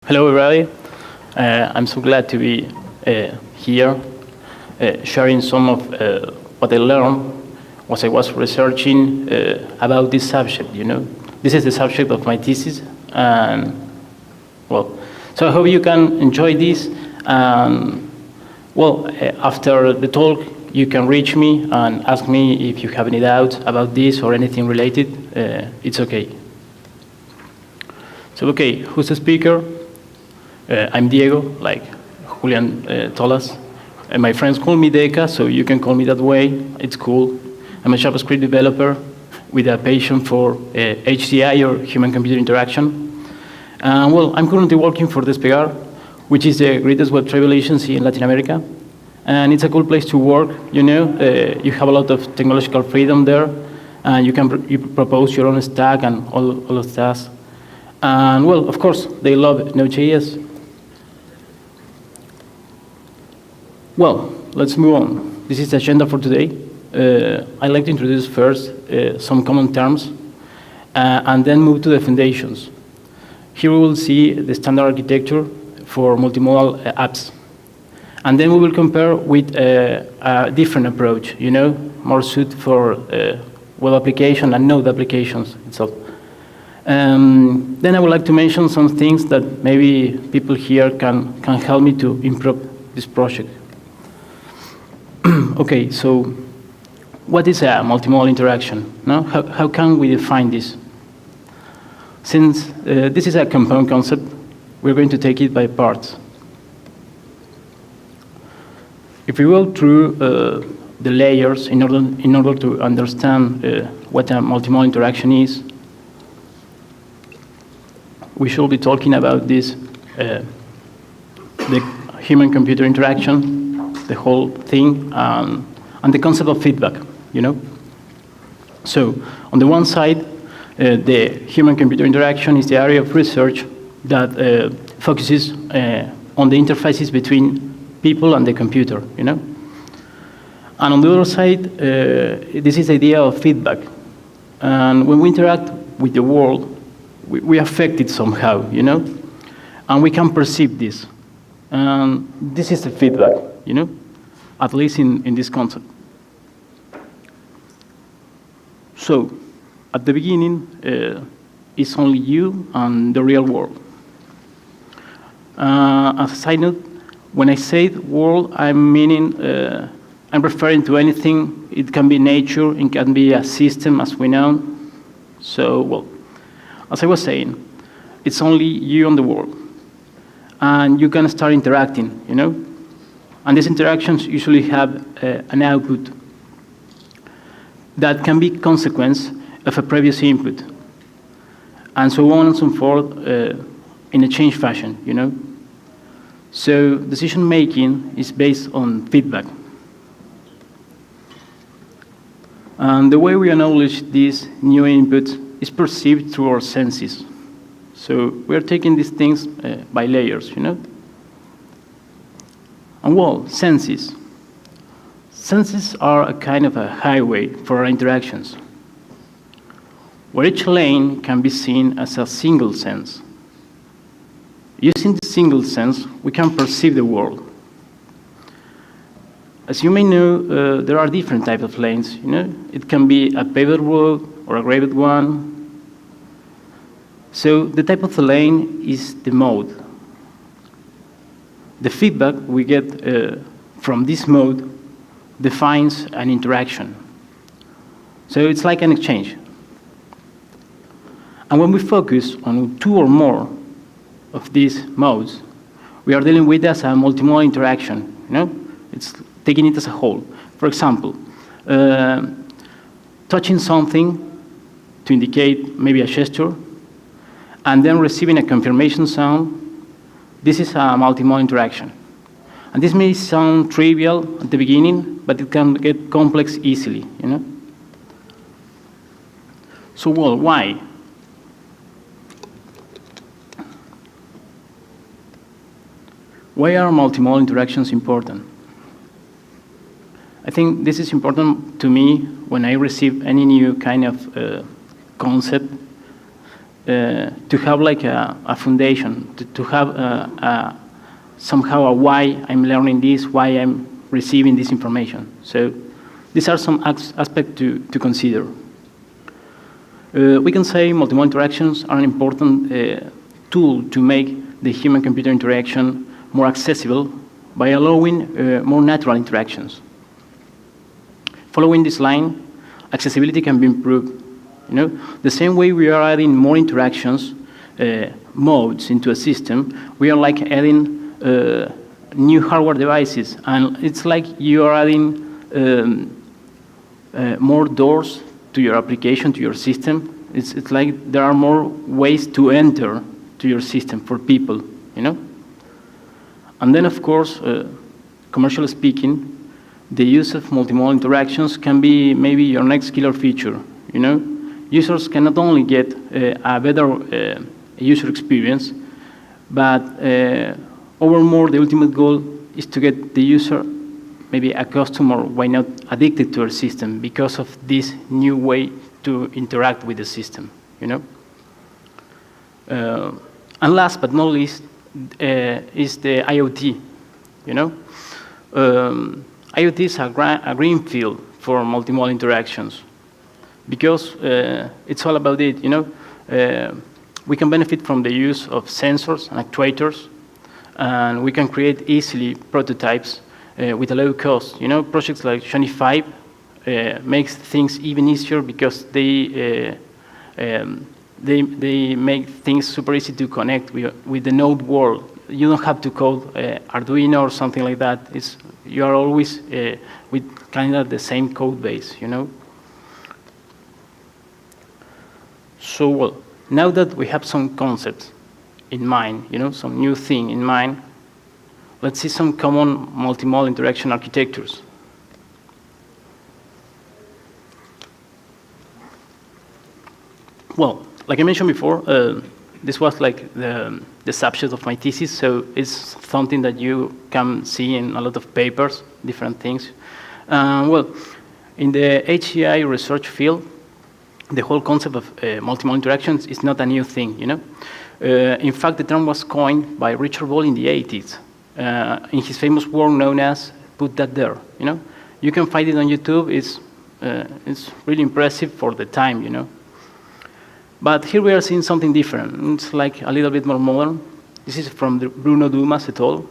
Hello, everybody. I'm so glad to be here, sharing some of what I learned as I was researching about this subject. This is the subject of my thesis, and so I hope you can enjoy this. And after the talk, you can reach me and ask me if you have any doubts about this or anything related. It's okay. So, okay, who's the speaker? I'm Diego, like Julian told us. And my friends call me Deca, so you can call me that way. It's cool. I'm a JavaScript developer with a passion for HCI, or Human-Computer Interaction. I'm currently working for Despegar, which is the greatest web travel agency in Latin America. And it's a cool place to work, you have a lot of technological freedom there, and you propose your own stack and all of that. And of course, they love node.js. Well, let's move on. This is the agenda for today. I'd like to introduce first some common terms, and then move to the foundations. Here we will see the standard architecture for multimodal apps. And then we will compare with a different approach, more suited for web application and node applications itself. Then I would like to mention some things that maybe people here can help me to improve this project. Okay, so what is a multimodal interaction? No? How can we define this? Since this is a compound concept, we're going to take it by parts. If we go through the layers in order to understand what a multimodal interaction is, we should be talking about this, the human-computer interaction, the whole thing, and the concept of feedback, So on the one side, the human-computer interaction is the area of research that focuses on the interfaces between people and the computer, And on the other side, this is the idea of feedback. And when we interact with the world, we affect it somehow, And we can perceive this. And this is the feedback, At least in this concept. So, at the beginning, it's only you and the real world. As a side note, when I say world, I'm referring to anything. It can be nature, it can be a system, as we know. So, as I was saying, it's only you and the world. And you can start interacting, And these interactions usually have an output that can be consequence of a previous input, and so on and so forth in a change fashion, So decision-making is based on feedback. And the way we acknowledge these new inputs is perceived through our senses. So we're taking these things by layers, And senses. Senses are a kind of a highway for our interactions, where each lane can be seen as a single sense. Using the single sense, we can perceive the world. As you may know, there are different types of lanes, It can be a paved road or a graved one. So the type of the lane is the mode. The feedback we get from this mode defines an interaction. So it's like an exchange. And when we focus on two or more of these modes, we are dealing with as a multimodal interaction. It's taking it as a whole. For example, touching something to indicate maybe a gesture, and then receiving a confirmation sound. This is a multimodal interaction. And this may sound trivial at the beginning, but it can get complex easily, So, why? Why are multimodal interactions important? I think this is important to me when I receive any new kind of concept to have like a foundation, to have somehow a why I'm learning this, why I'm receiving this information. So these are some aspects to consider. We can say multimodal interactions are an important tool to make the human-computer interaction more accessible by allowing more natural interactions. Following this line, accessibility can be improved. You know, the same way we are adding more interactions, modes into a system, we are like adding new hardware devices, and it's like you are adding more doors to your application, to your system. It's like there are more ways to enter to your system for people, you know? And then, of course, commercially speaking, the use of multimodal interactions can be maybe your next killer feature, you know? Users can not only get a better user experience, but overall, the ultimate goal is to get the user maybe accustomed or why not addicted to our system because of this new way to interact with the system, you know? And last but not least is the IoT, you know? IoT is a green field for multimodal interactions because it's all about it, you know? We can benefit from the use of sensors and actuators, and we can create easily prototypes with a low cost. You know, projects like Shiny5 makes things even easier because they make things super easy to connect with the node world. You don't have to code Arduino or something like that. You are always with kind of the same code base, you know. So, well, now that we have some concepts in mind, you know, some new thing in mind, let's see some common multimodal interaction architectures. Well, like I mentioned before, this was like the subject of my thesis, so it's something that you can see in a lot of papers, different things. Well, in the HCI research field, the whole concept of multimodal interactions is not a new thing, you know. In fact, the term was coined by Richard Ball in the 80s, in his famous work known as "Put That There." You know, you can find it on YouTube. It's really impressive for the time, you know. But here we are seeing something different. It's like a little bit more modern. This is from Bruno Dumas et al.,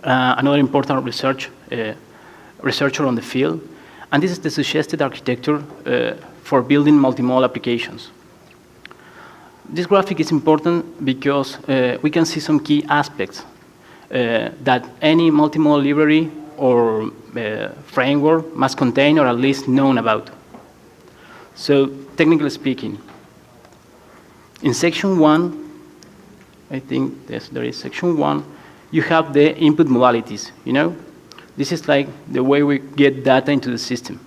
another important researcher on the field. And this is the suggested architecture for building multimodal applications. This graphic is important because we can see some key aspects that any multimodal library or framework must contain or at least known about. So, technically speaking, in section 1, I think there is section 1, you have the input modalities, you know? This is like the way we get data into the system.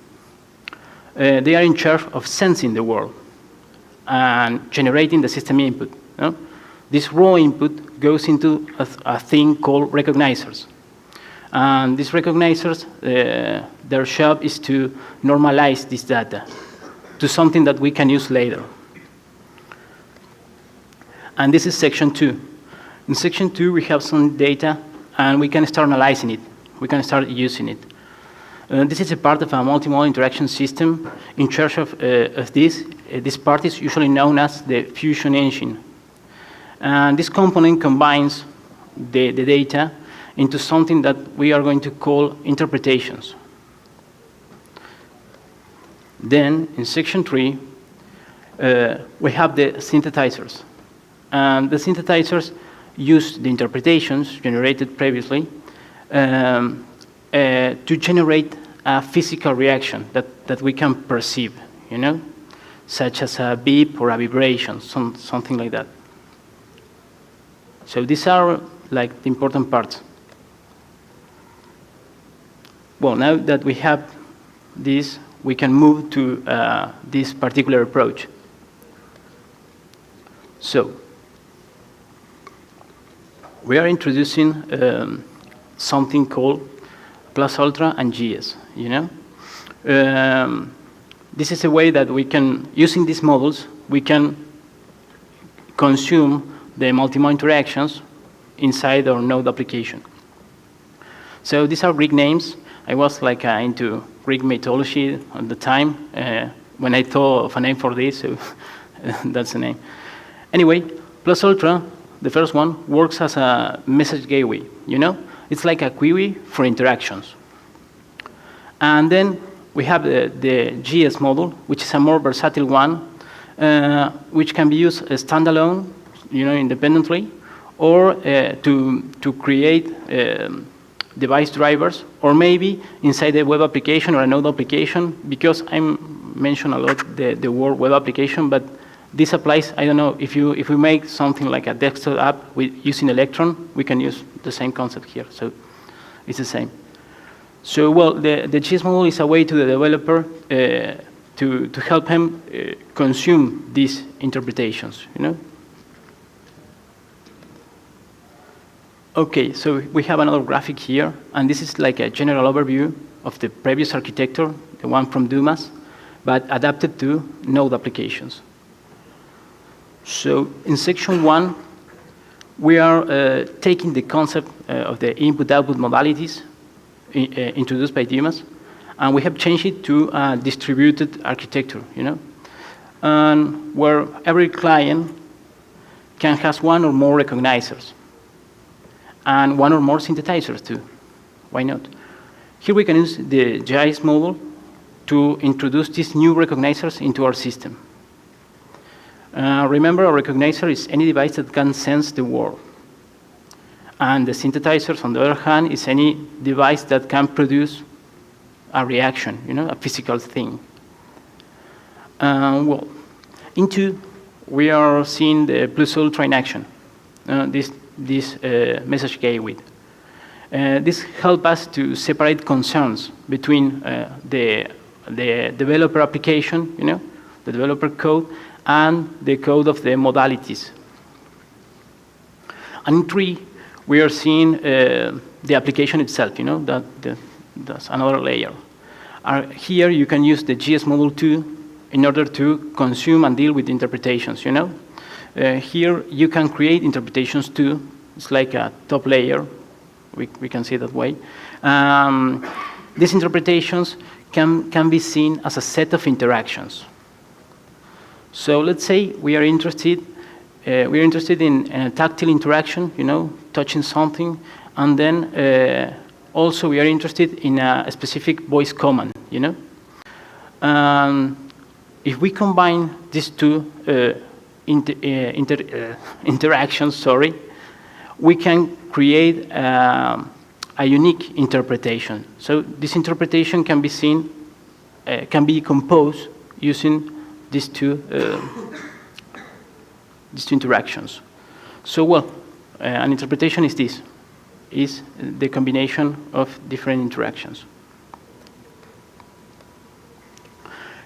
They are in charge of sensing the world and generating the system input. You know? This raw input goes into a thing called recognizers. And these recognizers, their job is to normalize this data to something that we can use later. And this is section 2. In section 2, we have some data, and we can start analyzing it. We can start using it. This is a part of a multimodal interaction system. In charge of this part is usually known as the fusion engine. And this component combines the data into something that we are going to call interpretations. Then, in section 3, we have the synthesizers. And the synthesizers use the interpretations generated previously to generate a physical reaction that we can perceive, you know, such as a beep or a vibration, something like that. So these are like the important parts. Well, now that we have this, we can move to this particular approach. So we are introducing something called Plus Ultra and GS, you know? This is a way that we can, using these models, we can consume the multimodal interactions inside our node application. So these are Greek names. I was like into Greek mythology at the time when I thought of a name for this, so that's the name. Anyway, Plus Ultra, the first one, works as a message gateway, you know? It's like a query for interactions. And then we have the GS model, which is a more versatile one, which can be used standalone, you know, independently, or to create device drivers, or maybe inside a web application or a node application, because I mentioned a lot the word web application, but this applies, I don't know, if we make something like a desktop app using Electron, we can use the same concept here, so it's the same. So, well, the GS model is a way to the developer to help him consume these interpretations, you know? Okay, so we have another graphic here, and this is like a general overview of the previous architecture, the one from Dumas, but adapted to node applications. So in section 1, we are taking the concept of the input-output modalities introduced by Dumas, and we have changed it to a distributed architecture, you know, and where every client can have one or more recognizers, and one or more synthesizers too. Why not? Here we can use the GIS model to introduce these new recognizers into our system. Remember, a recognizer is any device that can sense the world. And the synthesizers, on the other hand, is any device that can produce a reaction, you know, a physical thing. Well, in 2, we are seeing the Plus Ultra in action, this message gateway. This helps us to separate concerns between the developer application, you know, the developer code, and the code of the modalities. And in 3, we are seeing the application itself, you know, that's another layer. Here you can use the GS model too in order to consume and deal with interpretations, you know. Here you can create interpretations too. It's like a top layer, we can see it that way. These interpretations can be seen as a set of interactions. So let's say we are interested in a tactile interaction, you know, touching something, and then also we are interested in a specific voice command, you know. If we combine these two interactions, we can create a unique interpretation. So this interpretation can be seen, can be composed using these two interactions. So, well, an interpretation is this, is the combination of different interactions.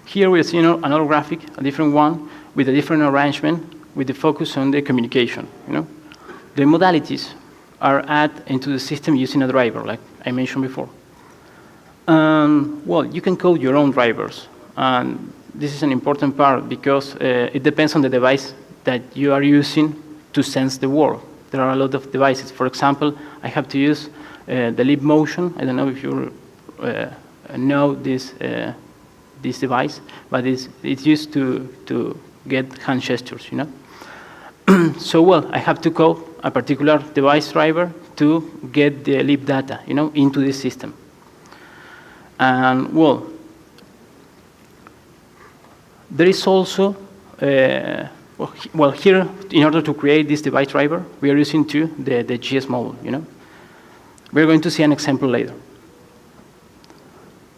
Here we see another graphic, a different one, with a different arrangement, with the focus on the communication, you know. The modalities are added into the system using a driver, like I mentioned before. Well, you can code your own drivers, and this is an important part because it depends on the device that you are using to sense the world. There are a lot of devices. For example, I have to use the lip motion. I don't know if you know this device, but it's used to get hand gestures, you know. So, well, I have to code a particular device driver to get the lip data, you know, into the system. And, well, there is also, well, here, in order to create this device driver, we are using the GS model, you know. We're going to see an example later.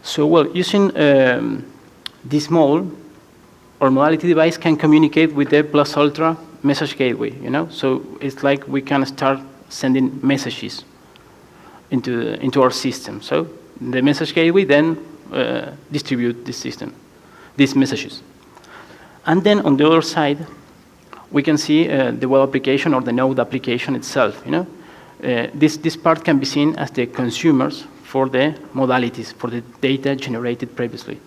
So, well, using this model, our modality device can communicate with the Plus Ultra message gateway, you know. So it's like we can start sending messages into our system. So the message gateway then distribute this system, these messages. And then on the other side, we can see the web application or the node application itself, you know. This part can be seen as the consumers for the modalities, for the data generated previously.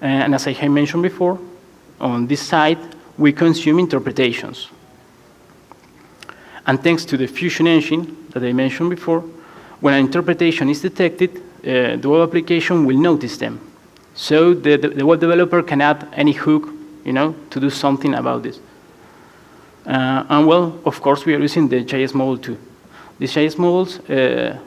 And as I had mentioned before, on this side, we consume interpretations. And thanks to the Fusion engine that I mentioned before, when an interpretation is detected, the web application will notice them. So the web developer can add any hook, to do something about this. And well, of course, we are using the JS module too. This JS module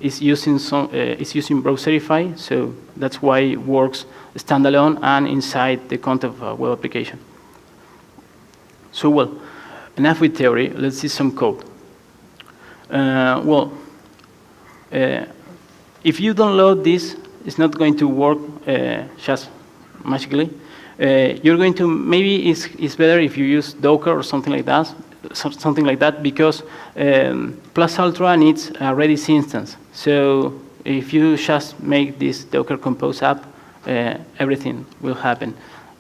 is using Browserify, so that's why it works standalone and inside the content of a web application. So well, enough with theory. Let's see some code. If you download this, it's not going to work just magically. You're going to, maybe it's better if you use Docker or something like that, because Plus Ultra needs a Redis instance. So if you just make this Docker Compose app, everything will happen.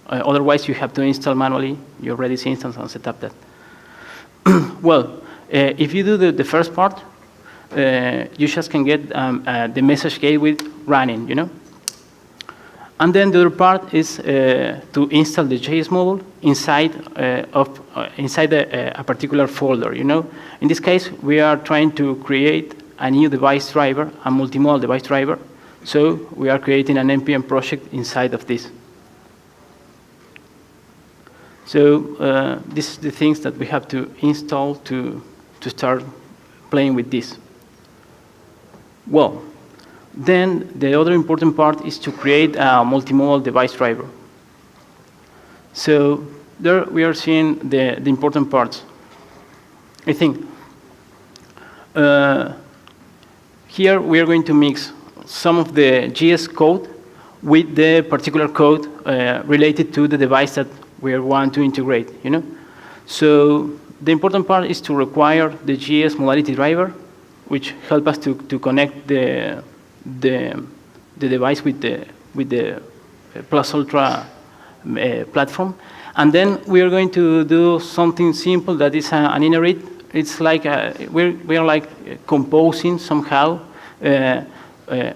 Otherwise, you have to install manually your Redis instance and set up that. Well, if you do the first part, you just can get the message gateway running, And then the other part is to install the JS module inside a particular folder, In this case, we are trying to create a new device driver, a multimodal device driver. So we are creating an NPM project inside of this. So this is the things that we have to install to start playing with this. Well, then the other important part is to create a multimodal device driver. So there we are seeing the important parts. I think here we are going to mix some of the JS code with the particular code related to the device that we want to integrate, So the important part is to require the JS modality driver, which help us to connect the device with the Plus Ultra platform. And then we are going to do something simple that is an inherit. It's like we are like composing somehow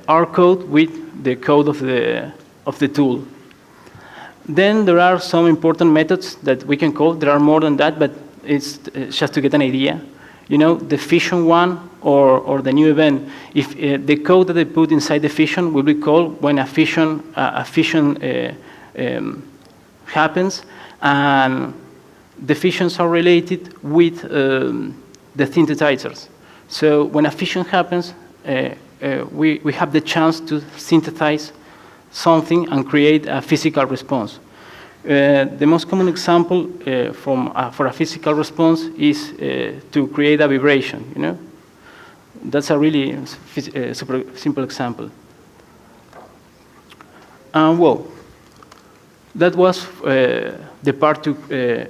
our code with the code of the tool. Then there are some important methods that we can call. There are more than that, but it's just to get an idea. The fission one or the new event. If the code that they put inside the fission will be called when a fission happens, and the fissions are related with the synthesizers. So when a fission happens, we have the chance to synthesize something and create a physical response. The most common example for a physical response is to create a vibration. That's a really super simple example. Well, that was the part to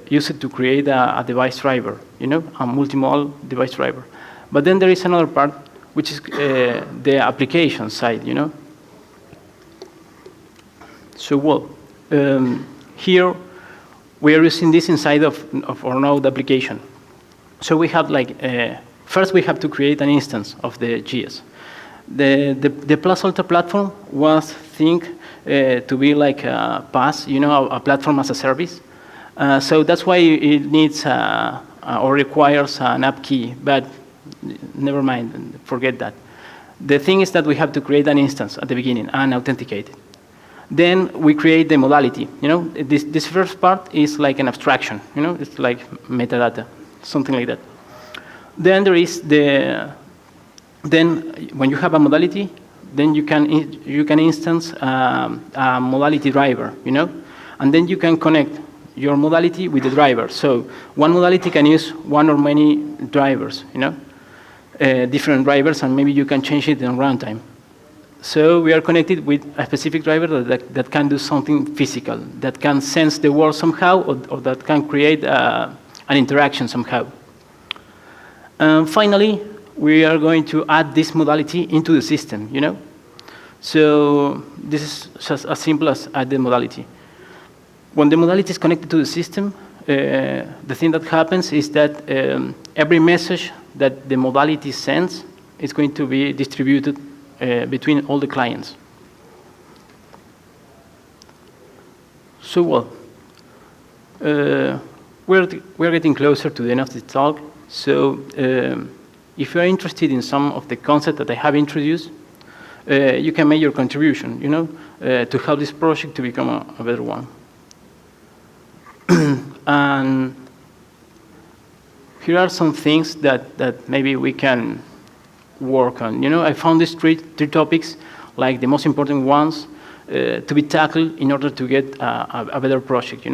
use it to create a device driver, a multimodal device driver. But then there is another part, which is the application side, So, well, here we are using this inside of our node application. So we have first we have to create an instance of the JS. The Plus Ultra platform was think to be like a PaaS, a platform as a service. So that's why it needs or requires an app key, but never mind, forget that. The thing is that we have to create an instance at the beginning and authenticate it. Then we create the modality. This first part is like an abstraction. It's like metadata, something like that. Then there is then when you have a modality, then you can instance a modality driver, and then you can connect your modality with the driver. So one modality can use one or many drivers, different drivers, and maybe you can change it in runtime. So we are connected with a specific driver that can do something physical, that can sense the world somehow, or that can create an interaction somehow. Finally, we are going to add this modality into the system, So this is just as simple as add the modality. When the modality is connected to the system, the thing that happens is that every message that the modality sends is going to be distributed between all the clients. So, well, we're getting closer to the end of the talk. So if you are interested in some of the concepts that I have introduced, you can make your contribution, to help this project to become a better one. And here are some things that maybe we can work on. I found these three topics like the most important ones to be tackled in order to get a better project.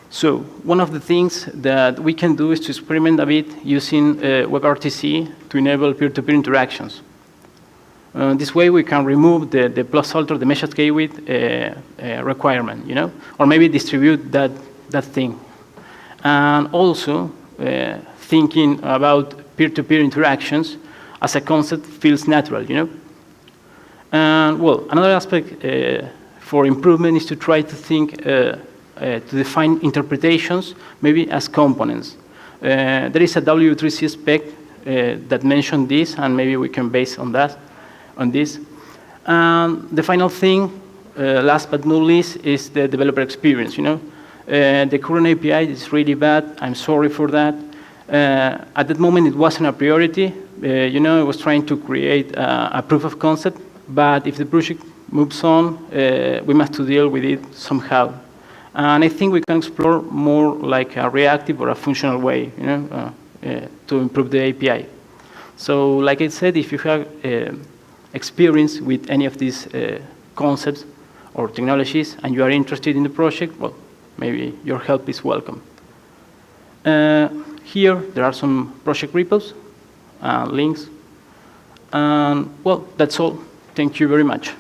So one of the things that we can do is to experiment a bit using WebRTC to enable peer-to-peer interactions. This way we can remove the plus alter, the message gateway requirement, or maybe distribute that thing. And also thinking about peer-to-peer interactions as a concept feels natural, And well, another aspect for improvement is to try to think to define interpretations maybe as components. There is a W3C spec that mentioned this, and maybe we can base on this. The final thing, last but not least, is the developer experience. The current API is really bad. I'm sorry for that. At that moment, it wasn't a priority. I was trying to create a proof of concept, but if the project moves on, we must to deal with it somehow. And I think we can explore more like a reactive or a functional way, to improve the API. So, like I said, if you have experience with any of these concepts or technologies and you are interested in the project, well, maybe your help is welcome. Here, there are some project repos, links. And, well, that's all. Thank you very much.